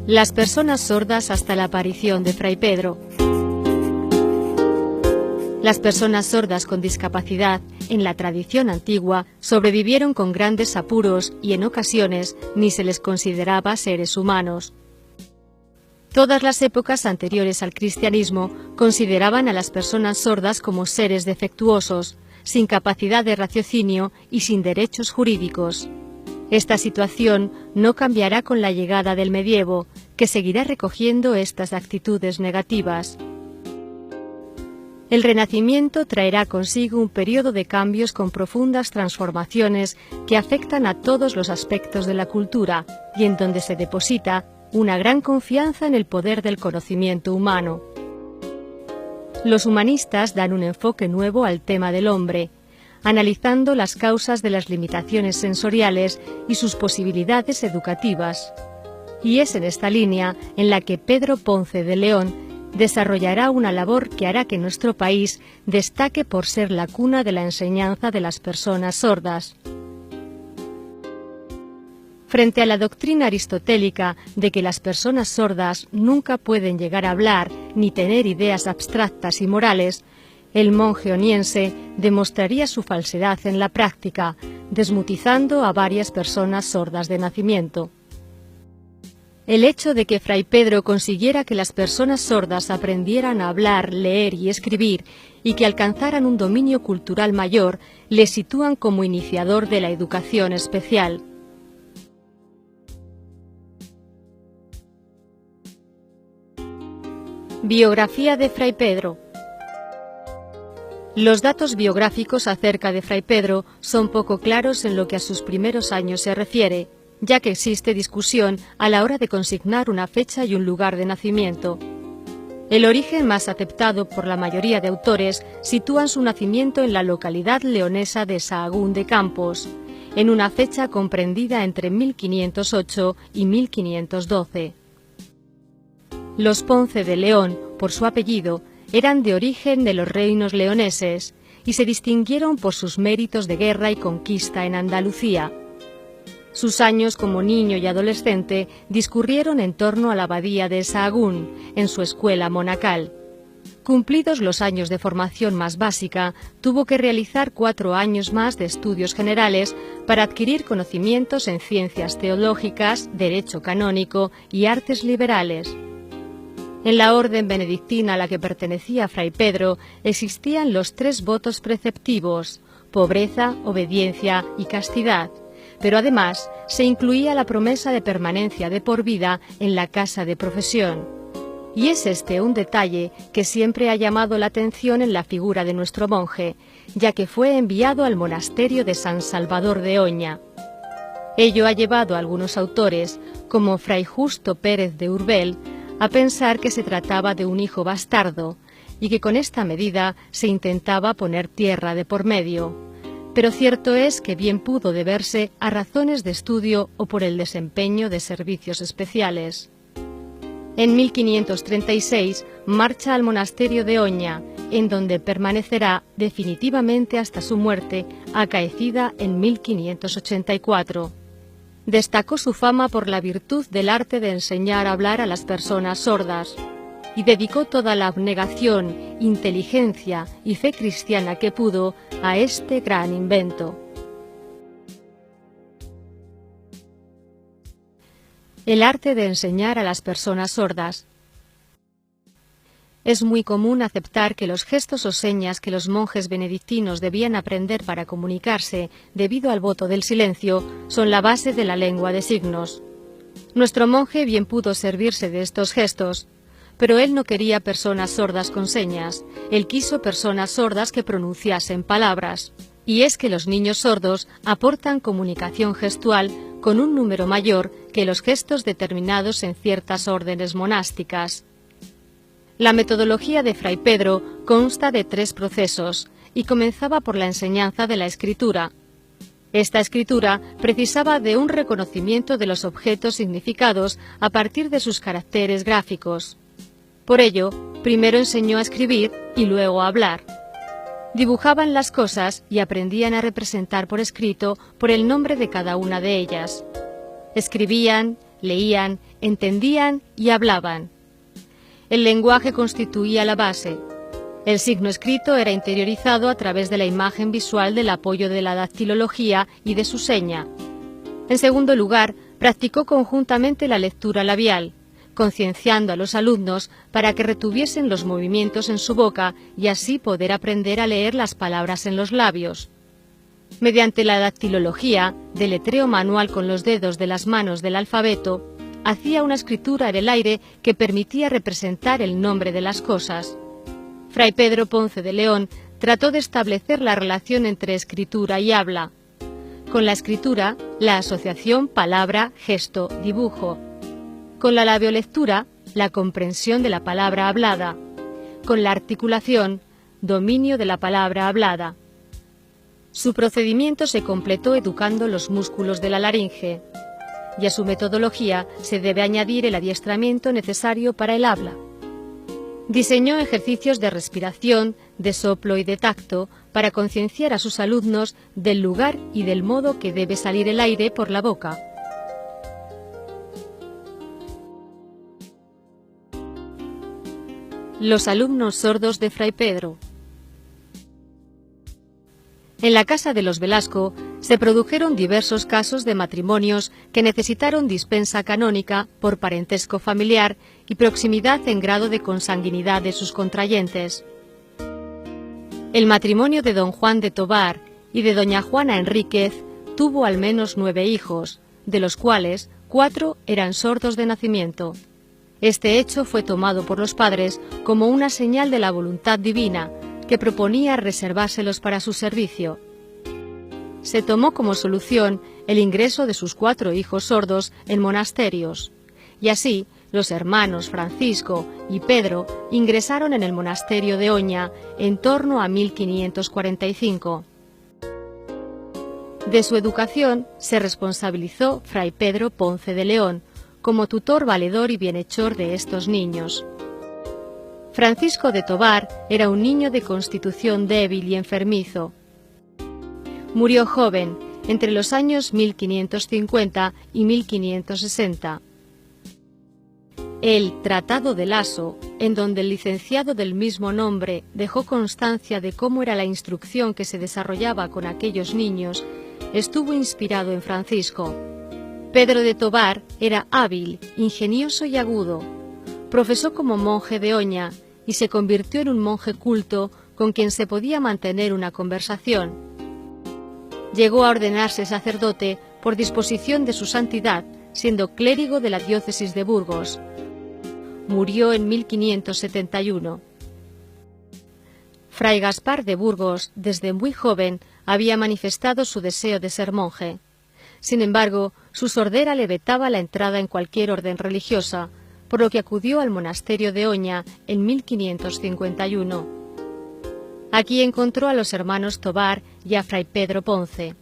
Las personas sordas hasta la aparición de Fray Pedro. Las personas sordas con discapacidad, en la tradición antigua, sobrevivieron con grandes apuros y en ocasiones ni se les consideraba seres humanos. Todas las épocas anteriores al cristianismo consideraban a las personas sordas como seres defectuosos, sin capacidad de raciocinio y sin derechos jurídicos. Esta situación no cambiará con la llegada del medievo, que seguirá recogiendo estas actitudes negativas. El Renacimiento traerá consigo un periodo de cambios con profundas transformaciones que afectan a todos los aspectos de la cultura y en donde se deposita una gran confianza en el poder del conocimiento humano. Los humanistas dan un enfoque nuevo al tema del hombre, analizando las causas de las limitaciones sensoriales y sus posibilidades educativas. Y es en esta línea en la que Pedro Ponce de León desarrollará una labor que hará que nuestro país destaque por ser la cuna de la enseñanza de las personas sordas. Frente a la doctrina aristotélica de que las personas sordas nunca pueden llegar a hablar ni tener ideas abstractas y morales, el monje oniense demostraría su falsedad en la práctica, desmutizando a varias personas sordas de nacimiento. El hecho de que Fray Pedro consiguiera que las personas sordas aprendieran a hablar, leer y escribir y que alcanzaran un dominio cultural mayor, le sitúan como iniciador de la educación especial. Biografía de Fray Pedro. Los datos biográficos acerca de Fray Pedro son poco claros en lo que a sus primeros años se refiere, ya que existe discusión a la hora de consignar una fecha y un lugar de nacimiento. El origen más aceptado por la mayoría de autores sitúan su nacimiento en la localidad leonesa de Sahagún de Campos, en una fecha comprendida entre 1508 y 1512. Los Ponce de León, por su apellido, eran de origen de los reinos leoneses y se distinguieron por sus méritos de guerra y conquista en Andalucía. Sus años como niño y adolescente discurrieron en torno a la abadía de Sahagún, en su escuela monacal. Cumplidos los años de formación más básica, tuvo que realizar 4 años más de estudios generales para adquirir conocimientos en ciencias teológicas, derecho canónico y artes liberales. En la orden benedictina a la que pertenecía Fray Pedro existían los 3 votos preceptivos: pobreza, obediencia y castidad, pero además se incluía la promesa de permanencia de por vida en la casa de profesión. Y es este un detalle que siempre ha llamado la atención en la figura de nuestro monje, ya que fue enviado al monasterio de San Salvador de Oña. Ello ha llevado a algunos autores, como Fray Justo Pérez de Urbel, a pensar que se trataba de un hijo bastardo y que con esta medida se intentaba poner tierra de por medio. Pero cierto es que bien pudo deberse a razones de estudio o por el desempeño de servicios especiales. En 1536 marcha al monasterio de Oña, en donde permanecerá definitivamente hasta su muerte, acaecida en 1584. Destacó su fama por la virtud del arte de enseñar a hablar a las personas sordas, y dedicó toda la abnegación, inteligencia y fe cristiana que pudo a este gran invento. El arte de enseñar a las personas sordas. Es muy común aceptar que los gestos o señas que los monjes benedictinos debían aprender para comunicarse, debido al voto del silencio, son la base de la lengua de signos. Nuestro monje bien pudo servirse de estos gestos, pero él no quería personas sordas con señas, él quiso personas sordas que pronunciasen palabras. Y es que los niños sordos aportan comunicación gestual con un número mayor que los gestos determinados en ciertas órdenes monásticas. La metodología de Fray Pedro consta de 3 procesos y comenzaba por la enseñanza de la escritura. Esta escritura precisaba de un reconocimiento de los objetos significados a partir de sus caracteres gráficos. Por ello, primero enseñó a escribir y luego a hablar. Dibujaban las cosas y aprendían a representar por escrito por el nombre de cada una de ellas. Escribían, leían entendían y hablaban. El lenguaje constituía la base. El signo escrito era interiorizado a través de la imagen visual del apoyo de la dactilología y de su seña. En segundo lugar, practicó conjuntamente la lectura labial, concienciando a los alumnos para que retuviesen los movimientos en su boca y así poder aprender a leer las palabras en los labios. Mediante la dactilología, deletreo manual con los dedos de las manos del alfabeto, hacía una escritura en el aire que permitía representar el nombre de las cosas. Fray Pedro Ponce de León trató de establecer la relación entre escritura y habla. Con la escritura, la asociación palabra-gesto, dibujo. Con la labiolectura, la comprensión de la palabra hablada. Con la articulación, dominio de la palabra hablada. Su procedimiento se completó educando los músculos de la laringe, y a su metodología se debe añadir el adiestramiento necesario para el habla. Diseñó ejercicios de respiración, de soplo y de tacto para concienciar a sus alumnos del lugar y del modo que debe salir el aire por la boca. Los alumnos sordos de Fray Pedro. En la casa de los Velasco se produjeron diversos casos de matrimonios que necesitaron dispensa canónica por parentesco familiar y proximidad en grado de consanguinidad de sus contrayentes. El matrimonio de don Juan de Tobar y de doña Juana Enríquez tuvo al menos 9 hijos, de los cuales 4 eran sordos de nacimiento. Este hecho fue tomado por los padres como una señal de la voluntad divina, que proponía reservárselos para su servicio. Se tomó como solución el ingreso de sus 4 hijos sordos en monasterios, y así los hermanos Francisco y Pedro ingresaron en el monasterio de Oña en torno a 1545. De su educación se responsabilizó Fray Pedro Ponce de León, como tutor valedor y bienhechor de estos niños. Francisco de Tobar era un niño de constitución débil y enfermizo. Murió joven, entre los años 1550 y 1560. El Tratado de Laso, en donde el licenciado del mismo nombre dejó constancia de cómo era la instrucción que se desarrollaba con aquellos niños, estuvo inspirado en Francisco. Pedro de Tobar era hábil, ingenioso y agudo. Profesó como monje de Oña y se convirtió en un monje culto con quien se podía mantener una conversación. Llegó a ordenarse sacerdote por disposición de su santidad, siendo clérigo de la diócesis de Burgos. Murió en 1571. Fray Gaspar de Burgos, desde muy joven, había manifestado su deseo de ser monje. Sin embargo, su sordera le vetaba la entrada en cualquier orden religiosa, por lo que acudió al monasterio de Oña en 1551. Aquí encontró a los hermanos Tobar y a Fray Pedro Ponce.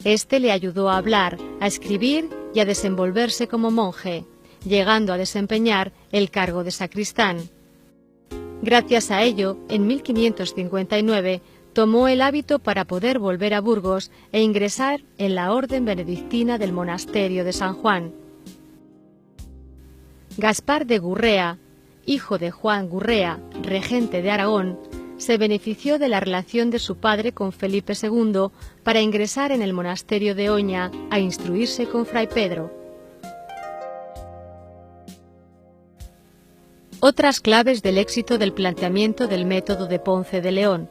Este le ayudó a hablar, a escribir y a desenvolverse como monje, llegando a desempeñar el cargo de sacristán. Gracias a ello, en 1559 tomó el hábito para poder volver a Burgos e ingresar en la orden benedictina del monasterio de San Juan. Gaspar de Gurrea, hijo de Juan Gurrea, regente de Aragón, se benefició de la relación de su padre con Felipe II para ingresar en el monasterio de Oña a instruirse con Fray Pedro. Otras claves del éxito del planteamiento del método de Ponce de León.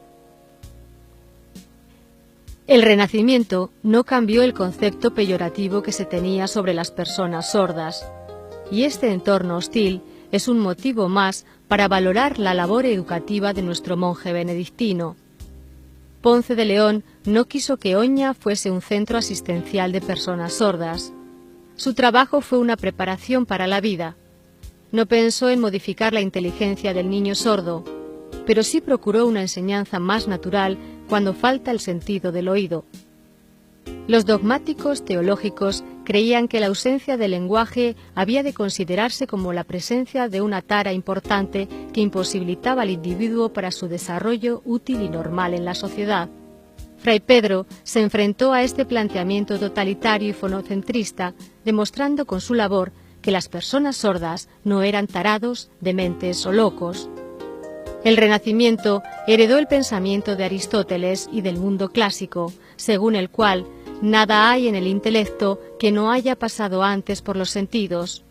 El Renacimiento no cambió el concepto peyorativo que se tenía sobre las personas sordas, y este entorno hostil es un motivo más para valorar la labor educativa de nuestro monje benedictino. Ponce de León no quiso que Oña fuese un centro asistencial de personas sordas. Su trabajo fue una preparación para la vida. No pensó en modificar la inteligencia del niño sordo, pero sí procuró una enseñanza más natural cuando falta el sentido del oído. Los dogmáticos teológicos creían que la ausencia del lenguaje había de considerarse como la presencia de una tara importante que imposibilitaba al individuo para su desarrollo útil y normal en la sociedad. Fray Pedro se enfrentó a este planteamiento totalitario y fonocentrista, demostrando con su labor que las personas sordas no eran tarados, dementes o locos. El Renacimiento heredó el pensamiento de Aristóteles y del mundo clásico, según el cual nada hay en el intelecto que no haya pasado antes por los sentidos.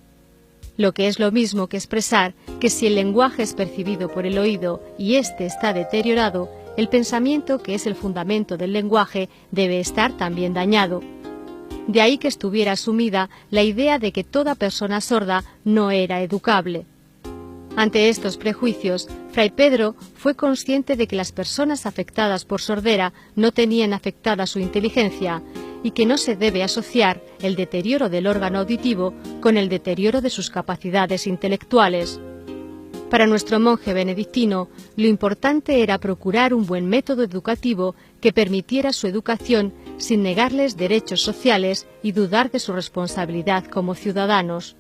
Lo que es lo mismo que expresar que si el lenguaje es percibido por el oído y éste está deteriorado, el pensamiento, que es el fundamento del lenguaje, debe estar también dañado. De ahí que estuviera asumida la idea de que toda persona sorda no era educable. Ante estos prejuicios, Fray Pedro fue consciente de que las personas afectadas por sordera no tenían afectada su inteligencia y que no se debe asociar el deterioro del órgano auditivo con el deterioro de sus capacidades intelectuales. Para nuestro monje benedictino, lo importante era procurar un buen método educativo que permitiera su educación sin negarles derechos sociales y dudar de su responsabilidad como ciudadanos.